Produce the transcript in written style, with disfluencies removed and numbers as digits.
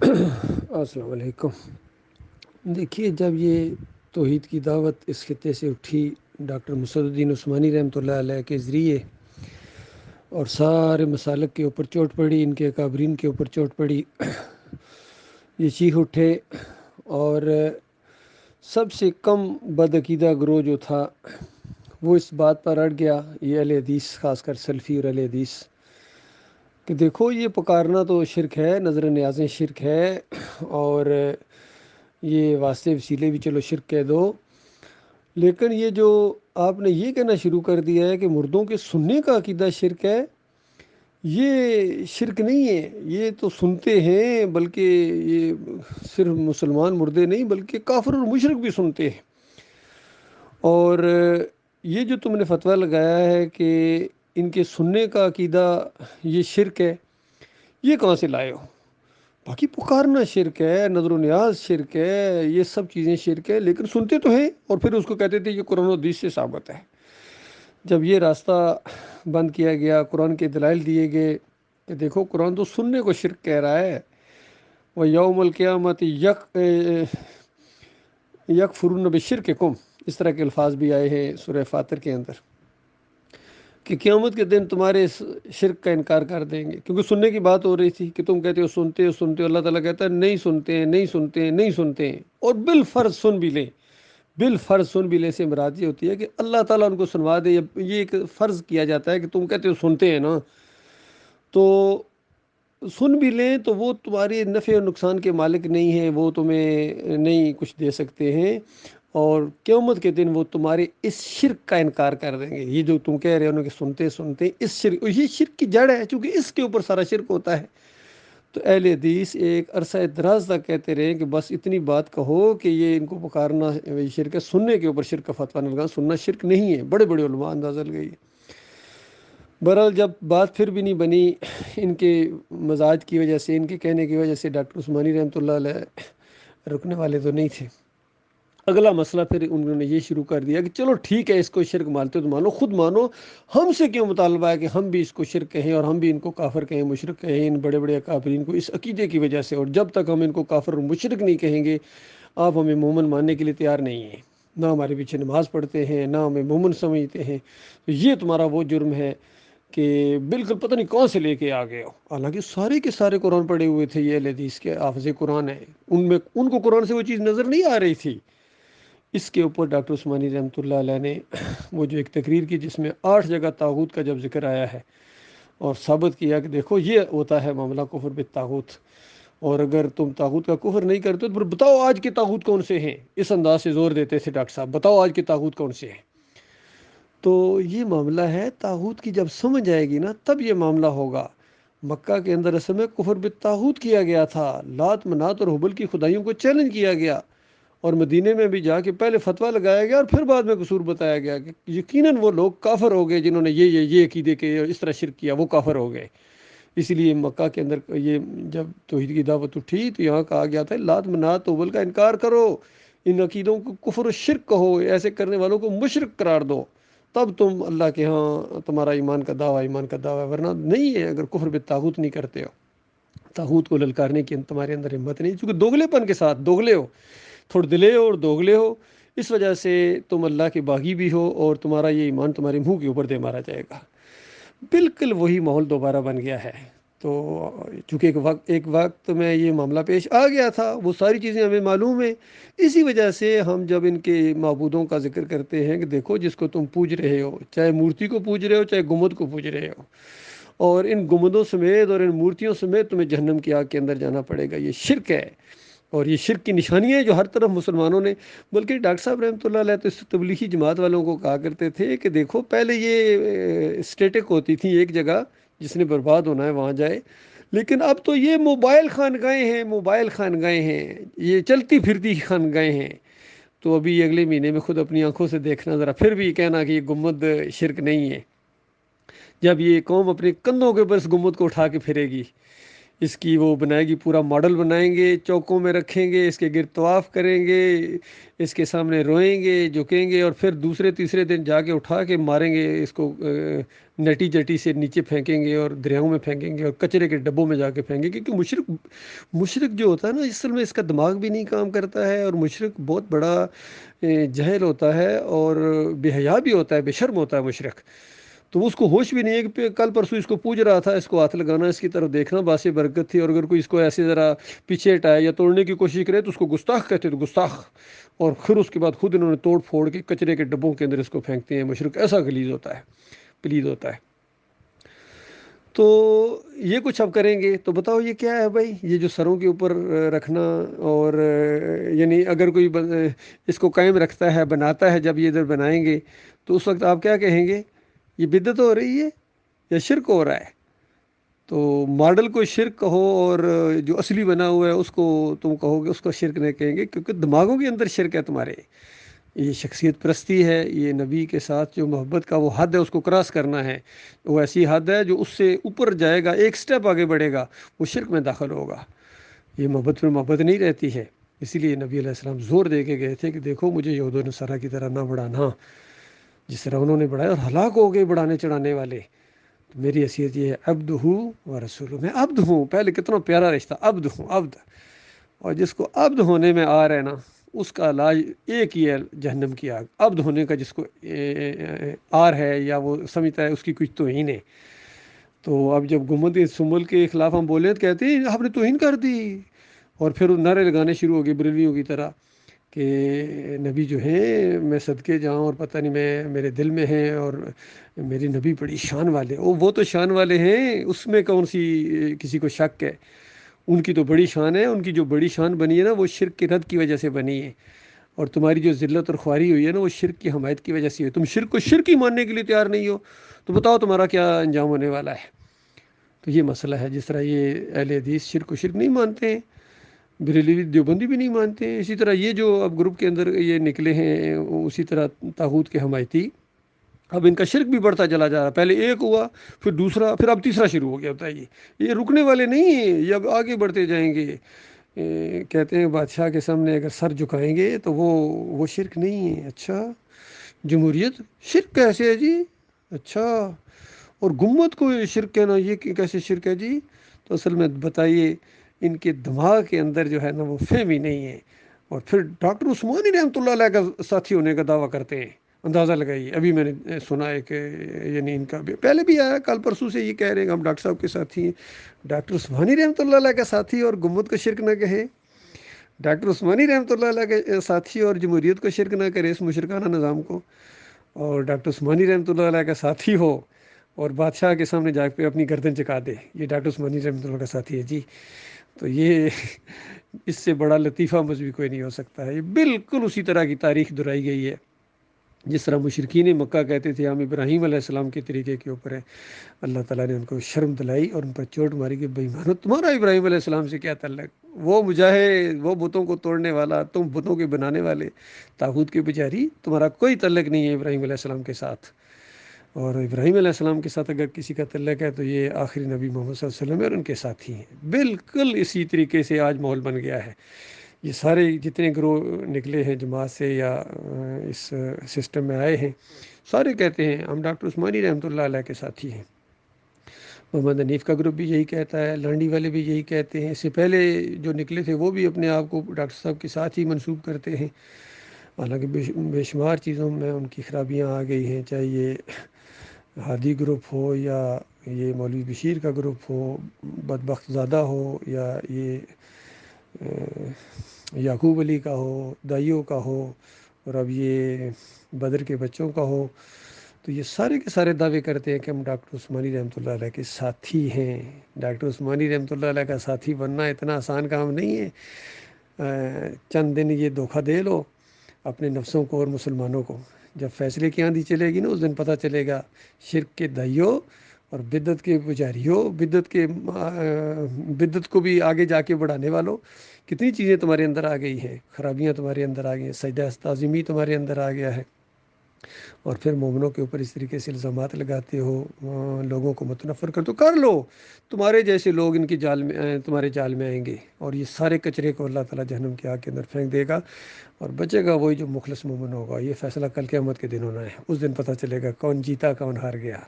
السلام علیکم۔ دیکھیے، جب یہ توحید کی دعوت اس خطے سے اٹھی ڈاکٹر مسعد الدین عثمانی رحمۃ اللہ علیہ کے ذریعے، اور سارے مسالک کے اوپر چوٹ پڑی، ان کے اکابرین کے اوپر چوٹ پڑی، یہ چیخ اٹھے، اور سب سے کم بدعقیدہ گروہ جو تھا وہ اس بات پر اڑ گیا، یہ اہل حدیث، خاص کر سلفی اور اہل حدیث، کہ دیکھو یہ پکارنا تو شرک ہے، نظر نیازیں شرک ہے، اور یہ واسطے وسیلے بھی چلو شرک کہہ دو، لیکن یہ جو آپ نے یہ کہنا شروع کر دیا ہے کہ مردوں کے سننے کا عقیدہ شرک ہے، یہ شرک نہیں ہے، یہ تو سنتے ہیں، بلکہ یہ صرف مسلمان مردے نہیں بلکہ کافر اور مشرک بھی سنتے ہیں۔ اور یہ جو تم نے فتویٰ لگایا ہے کہ ان کے سننے کا عقیدہ یہ شرک ہے، یہ کہاں سے لائے ہو؟ باقی پکارنا شرک ہے، نظر و نیاز شرک ہے، یہ سب چیزیں شرک ہے، لیکن سنتے تو ہیں، اور پھر اس کو کہتے تھے یہ قرآن و حدیث سے ثابت ہے۔ جب یہ راستہ بند کیا گیا، قرآن کے دلائل دیے گئے کہ دیکھو قرآن تو سننے کو شرک کہہ رہا ہے، وہ یوم القیامت یکفرون بشرککم، اس طرح کے الفاظ بھی آئے ہیں سورہ فاطر کے اندر، کہ قیامت کے دن تمہارے اس شرک کا انکار کر دیں گے، کیونکہ سننے کی بات ہو رہی تھی کہ تم کہتے ہو سنتے ہو سنتے ہو، اللہ تعالیٰ کہتا ہے نہیں سنتے ہیں، نہیں سنتے ہیں، نہیں سنتے ہیں، اور بالفرض سن بھی لیں۔ بالفرض سن بھی لیں سے مراد یہ ہوتی ہے کہ اللہ تعالیٰ ان کو سنوا دے، یہ ایک فرض کیا جاتا ہے کہ تم کہتے ہو سنتے ہیں نا، تو سن بھی لیں تو وہ تمہاری نفع اور نقصان کے مالک نہیں ہیں، وہ تمہیں نہیں کچھ دے سکتے ہیں، اور قیامت کے دن وہ تمہارے اس شرک کا انکار کر دیں گے۔ یہ جو تم کہہ رہے ہو نا کہ سنتے سنتے، اس شرک، یہ شرک کی جڑ ہے، چونکہ اس کے اوپر سارا شرک ہوتا ہے۔ تو اہل حدیث ایک عرصہ دراز تک کہتے رہے کہ بس اتنی بات کہو کہ یہ ان کو پکارنا شرک ہے، سننے کے اوپر شرک کا فتویٰ نہ لگا، سننا شرک نہیں ہے، بڑے بڑے علماء اندازہ لگائی۔ بہرحال جب بات پھر بھی نہیں بنی، ان کے مزاج کی وجہ سے، ان کے کہنے کی وجہ سے، ڈاکٹر عثمانی رحمۃ اللہ علیہ رکنے والے تو نہیں تھے۔ اگلا مسئلہ پھر انہوں نے یہ شروع کر دیا کہ چلو ٹھیک ہے، اس کو شرک مانتے تو مانو، خود مانو، ہم سے کیوں مطالبہ ہے کہ ہم بھی اس کو شرک کہیں اور ہم بھی ان کو کافر کہیں، مشرک کہیں، ان بڑے بڑے اکابرین کو اس عقیدے کی وجہ سے، اور جب تک ہم ان کو کافر اور مشرک نہیں کہیں گے آپ ہمیں مومن ماننے کے لیے تیار نہیں ہیں، نہ ہمارے پیچھے نماز پڑھتے ہیں، نہ ہمیں مومن سمجھتے ہیں، تو یہ تمہارا وہ جرم ہے کہ بالکل پتہ نہیں کون سے لے کے آ گئے ہو۔ حالانکہ سارے کے سارے قرآن پڑھے ہوئے تھے، یہ اہل حدیث کے حافظ قرآن ہیں، ان کو قرآن سے وہ چیز نظر نہیں آ رہی تھی۔ اس کے اوپر ڈاکٹر عثمانی رحمۃ اللہ علیہ نے وہ جو ایک تقریر کی جس میں 8 جگہ طاغوت کا جب ذکر آیا ہے، اور ثابت کیا کہ دیکھو یہ ہوتا ہے معاملہ کفر بالطاغوت، اور اگر تم طاغوت کا کفر نہیں کرتے تو پھر بتاؤ آج کے طاغوت کون سے ہیں۔ اس انداز سے زور دیتے تھے ڈاکٹر صاحب، بتاؤ آج کے طاغوت کون سے ہیں۔ تو یہ معاملہ ہے، طاغوت کی جب سمجھ آئے گی نا تب یہ معاملہ ہوگا۔ مکہ کے اندر اصل میں کفر بالطاغوت کیا گیا تھا، لات منات اور حبل کی خدائیوں کو چیلنج کیا گیا، اور مدینے میں بھی جا کے پہلے فتویٰ لگایا گیا اور پھر بعد میں قصور بتایا گیا کہ یقیناً وہ لوگ کافر ہو گئے جنہوں نے یہ عقیدے کے اور اس طرح شرک کیا، وہ کافر ہو گئے۔ اسی لیے مکہ کے اندر یہ جب توحید کی دعوت اٹھی تو یہاں کہا گیا تھا لات منات حبل کا انکار کرو، ان عقیدوں کو کفر و شرک کہو، ایسے کرنے والوں کو مشرک قرار دو، تب تم اللہ کے ہاں تمہارا ایمان کا دعویٰ ایمان کا دعویٰ، ورنہ نہیں ہے اگر کفر بالطاغوت نہیں کرتے ہو، طاغوت کو للکارنے کی تمہارے اندر ہمت نہیں، چونکہ دوگلے پن کے ساتھ دوگلے ہو، تھوڑے دلے ہو اور دوگلے ہو، اس وجہ سے تم اللہ کے باغی بھی ہو، اور تمہارا یہ ایمان تمہارے منہ کے اوپر دے مارا جائے گا۔ بالکل وہی ماحول دوبارہ بن گیا ہے۔ تو چونکہ ایک وقت میں یہ معاملہ پیش آ گیا تھا، وہ ساری چیزیں ہمیں معلوم ہیں، اسی وجہ سے ہم جب ان کے معبودوں کا ذکر کرتے ہیں کہ دیکھو جس کو تم پوج رہے ہو، چاہے مورتی کو پوج رہے ہو چاہے گنبد کو پوج رہے ہو، اور ان گنبدوں سمیت اور ان مورتیوں سمیت تمہیں جہنم کی آگ کے اندر جانا پڑے گا، یہ شرک ہے، اور یہ شرک کی نشانیاں ہیں جو ہر طرف مسلمانوں نے، بلکہ ڈاکٹر صاحب رحمۃ اللہ علیہ تو اس تبلیغی جماعت والوں کو کہا کرتے تھے کہ دیکھو پہلے یہ اسٹیٹک ہوتی تھی ایک جگہ، جس نے برباد ہونا ہے وہاں جائے، لیکن اب تو یہ موبائل خانقاہیں ہیں، موبائل خانقاہیں ہیں، یہ چلتی پھرتی خانقاہیں ہیں۔ تو ابھی اگلے مہینے میں خود اپنی آنکھوں سے دیکھنا ذرا، پھر بھی کہنا کہ یہ گنبد شرک نہیں ہے، جب یہ قوم اپنے کندھوں کے اوپر اس گنبد کو اٹھا کے پھرے گی، اس کی وہ بنائے گی، پورا ماڈل بنائیں گے، چوکوں میں رکھیں گے، اس کے گرد طواف کریں گے، اس کے سامنے روئیں گے، جھکیں گے، اور پھر دوسرے تیسرے دن جا کے اٹھا کے ماریں گے اس کو، نٹی جٹی سے نیچے پھینکیں گے اور دریاؤں میں پھینکیں گے اور کچرے کے ڈبوں میں جا کے پھینکیں گے، کیونکہ مشرک جو ہوتا ہے نا، اصل میں اس کا دماغ بھی نہیں کام کرتا ہے، اور مشرک بہت بڑا جاہل ہوتا ہے اور بے حیا بھی ہوتا ہے، بے شرم ہوتا ہے مشرک. تو وہ اس کو ہوش بھی نہیں ہے کہ کل پرسوں اس کو پوج رہا تھا، اس کو ہاتھ لگانا، اس کی طرف دیکھنا باسی برکت تھی، اور اگر کوئی اس کو ایسے ذرا پیچھے ہٹائے یا توڑنے کی کوشش کرے تو اس کو گستاخ کہتے، تو گستاخ. اور پھر اس کے بعد خود انہوں نے توڑ پھوڑ کے کچرے کے ڈبوں کے اندر اس کو پھینکتے ہیں. مشرک ایسا غلیظ ہوتا ہے، پلید ہوتا ہے. تو یہ کچھ اب کریں گے. تو بتاؤ یہ کیا ہے بھائی؟ یہ جو سروں کے اوپر رکھنا، اور یعنی اگر کوئی اس کو قائم رکھتا ہے، بناتا ہے، جب یہ ادھر بنائیں گے تو اس وقت آپ کیا کہیں گے؟ یہ بدعت ہو رہی ہے یا شرک ہو رہا ہے؟ تو ماڈل کو شرک کہو، اور جو اصلی بنا ہوا ہے اس کو تم کہو گے اس کو شرک نہیں کہیں گے، کیونکہ دماغوں کے اندر شرک ہے تمہارے. یہ شخصیت پرستی ہے، یہ نبی کے ساتھ جو محبت کا وہ حد ہے اس کو کراس کرنا ہے. وہ ایسی حد ہے جو اس سے اوپر جائے گا، ایک سٹیپ آگے بڑھے گا، وہ شرک میں داخل ہوگا. یہ محبت میں محبت نہیں رہتی ہے. اسی لیے نبی علیہ السلام زور دے کے گئے تھے کہ دیکھو مجھے یہود و نصارہ کی طرح نہ بڑھانا، جس طرح انہوں نے بڑھایا اور ہلاک ہو گئے بڑھانے چڑھانے والے. میری حیثیت یہ ہے عبد ہوں و رسول ہوں. میں عبد ہوں. پہلے کتنا پیارا رشتہ، عبد ہوں، عبد. اور جس کو عبد ہونے میں آ رہا ہے نا، اس کا علاج ایک ہی ہے، جہنم کی آگ. عبد ہونے کا جس کو آر ہے یا وہ سمجھتا ہے، اس کی کچھ توہین ہے. تو اب جب گمبد سمل کے خلاف ہم بولے تو کہتے ہیں آپ نے توہین کر دی، اور پھر وہ نعرے لگانے شروع ہو گئے بریلویوں کی طرح کہ نبی جو ہیں میں صدقے جاؤں اور پتہ نہیں میں میرے دل میں ہیں، اور میری نبی بڑی شان والے. وہ تو شان والے ہیں، اس میں کون سی کسی کو شک ہے؟ ان کی تو بڑی شان ہے. ان کی جو بڑی شان بنی ہے نا، وہ شرک کی رد کی وجہ سے بنی ہے. اور تمہاری جو ذلت اور خواری ہوئی ہے نا، وہ شرک کی حمایت کی وجہ سے ہوئی. تم شرک کو شرک ہی ماننے کے لیے تیار نہیں ہو، تو بتاؤ تمہارا کیا انجام ہونے والا ہے؟ تو یہ مسئلہ ہے. جس طرح یہ اہل حدیث شرک کو شرک نہیں مانتے ہیں، بریلوی دیوبندی بھی نہیں مانتے ہیں، اسی طرح یہ جو اب گروپ کے اندر یہ نکلے ہیں، اسی طرح طاغوت کے حمایتی، اب ان کا شرک بھی بڑھتا چلا جا رہا. پہلے ایک ہوا، پھر دوسرا، پھر اب تیسرا شروع ہو گیا. بتائیے، یہ رکنے والے نہیں ہیں، یہ اب آگے بڑھتے جائیں گے. کہتے ہیں بادشاہ کے سامنے اگر سر جھکائیں گے تو وہ شرک نہیں ہے. اچھا، جمہوریت شرک کیسے ہے جی؟ اچھا، اور گمت کو شرک کہنا یہ کیسے شرک ہے جی؟ تو اصل میں بتائیے، ان کے دماغ کے اندر جو ہے نا وہ فہم ہی نہیں ہے. اور پھر ڈاکٹر عثمانی رحمۃ اللہ علیہ کا ساتھی ہونے کا دعویٰ کرتے ہیں. اندازہ لگائیے. ابھی میں نے سنا ہے کہ یعنی ان کا بھی پہلے بھی آیا، کل پرسوں سے یہ کہہ رہے ہیں کہ ہم ڈاکٹر صاحب کے ساتھی ہیں. ڈاکٹر عثمانی رحمۃ اللہ علیہ کا ساتھی اور گمت کو شرک نہ کہے، ڈاکٹر عثمانی رحمۃ اللہ علیہ کے ساتھی اور جمہوریت کو شرک نہ کرے، اس مشرکانہ نظام کو، اور ڈاکٹر عثمانی رحمۃ اللہ علیہ کا ساتھی ہو اور بادشاہ کے سامنے جا کے اپنی گردن چکا دے، یہ ڈاکٹر عثمانی رحمۃ اللہ کا ساتھی ہے جی. تو یہ اس سے بڑا لطیفہ مذہبی کوئی نہیں ہو سکتا ہے. یہ بالکل اسی طرح کی تاریخ دہرائی گئی ہے جس طرح مشرکین مکہ کہتے تھے ہم ابراہیم علیہ السلام کے طریقے کے اوپر ہیں. اللہ تعالیٰ نے ان کو شرم دلائی اور ان پر چوٹ ماری کہ بے ایمانو، تمہارا ابراہیم علیہ السلام سے کیا تعلق؟ وہ مجاہد، وہ بتوں کو توڑنے والا، تم بتوں کے بنانے والے، طاغوت کے پجاری، تمہارا کوئی تعلق نہیں ہے ابراہیم علیہ السلام کے ساتھ. اور ابراہیم علیہ السلام کے ساتھ اگر کسی کا تعلق ہے تو یہ آخری نبی محمد صلی اللہ علیہ وسلم ہے اور ان کے ساتھی ہیں. بالکل اسی طریقے سے آج ماحول بن گیا ہے. یہ سارے جتنے گروہ نکلے ہیں جماعت سے یا اس سسٹم میں آئے ہیں، سارے کہتے ہیں ہم ڈاکٹر عثمانی رحمۃ اللہ علیہ کے ساتھی ہیں. محمد حنیف کا گروپ بھی یہی کہتا ہے، لانڈی والے بھی یہی کہتے ہیں. اس سے پہلے جو نکلے تھے وہ بھی اپنے آپ کو ڈاکٹر صاحب کے ساتھ ہی منسوب کرتے ہیں. حالانکہ بے شمار چیزوں میں ان کی خرابیاں آ گئی ہیں، چاہے یہ ہادی گروپ ہو یا یہ مولوی بشیر کا گروپ ہو، بدبخت زادہ ہو، یا یہ یعقوب علی کا ہو، دائیوں کا ہو، اور اب یہ بدر کے بچوں کا ہو. تو یہ سارے کے سارے دعوے کرتے ہیں کہ ہم ڈاکٹر عثمانی رحمۃ اللہ علیہ کے ساتھی ہیں. ڈاکٹر عثمانی رحمۃ اللہ علیہ کا ساتھی بننا اتنا آسان کام نہیں ہے. چند دن یہ دھوکہ دے لو اپنے نفسوں کو اور مسلمانوں کو، جب فیصلے کی آندھی چلے گی نا، اس دن پتہ چلے گا شرک کے دائیوں اور بدعت کے پجاریوں، بدعت کو بھی آگے جا کے بڑھانے والوں، کتنی چیزیں تمہارے اندر آ گئی ہیں، خرابیاں تمہارے اندر آ گئی ہیں، سجدہ تعظیمی تمہارے اندر آ گیا ہے. اور پھر مومنوں کے اوپر اس طریقے سے الزامات لگاتے ہو، لوگوں کو متنفر کر لو، تمہارے جیسے لوگ ان کی جال میں تمہارے جال میں آئیں گے، اور یہ سارے کچرے کو اللہ تعالیٰ جہنم کی آگ کے اندر پھینک دے گا، اور بچے گا وہی جو مخلص مومن ہوگا۔ یہ فیصلہ کل قیامت کے دن ہونا ہے، اس دن پتہ چلے گا کون جیتا کون ہار گیا۔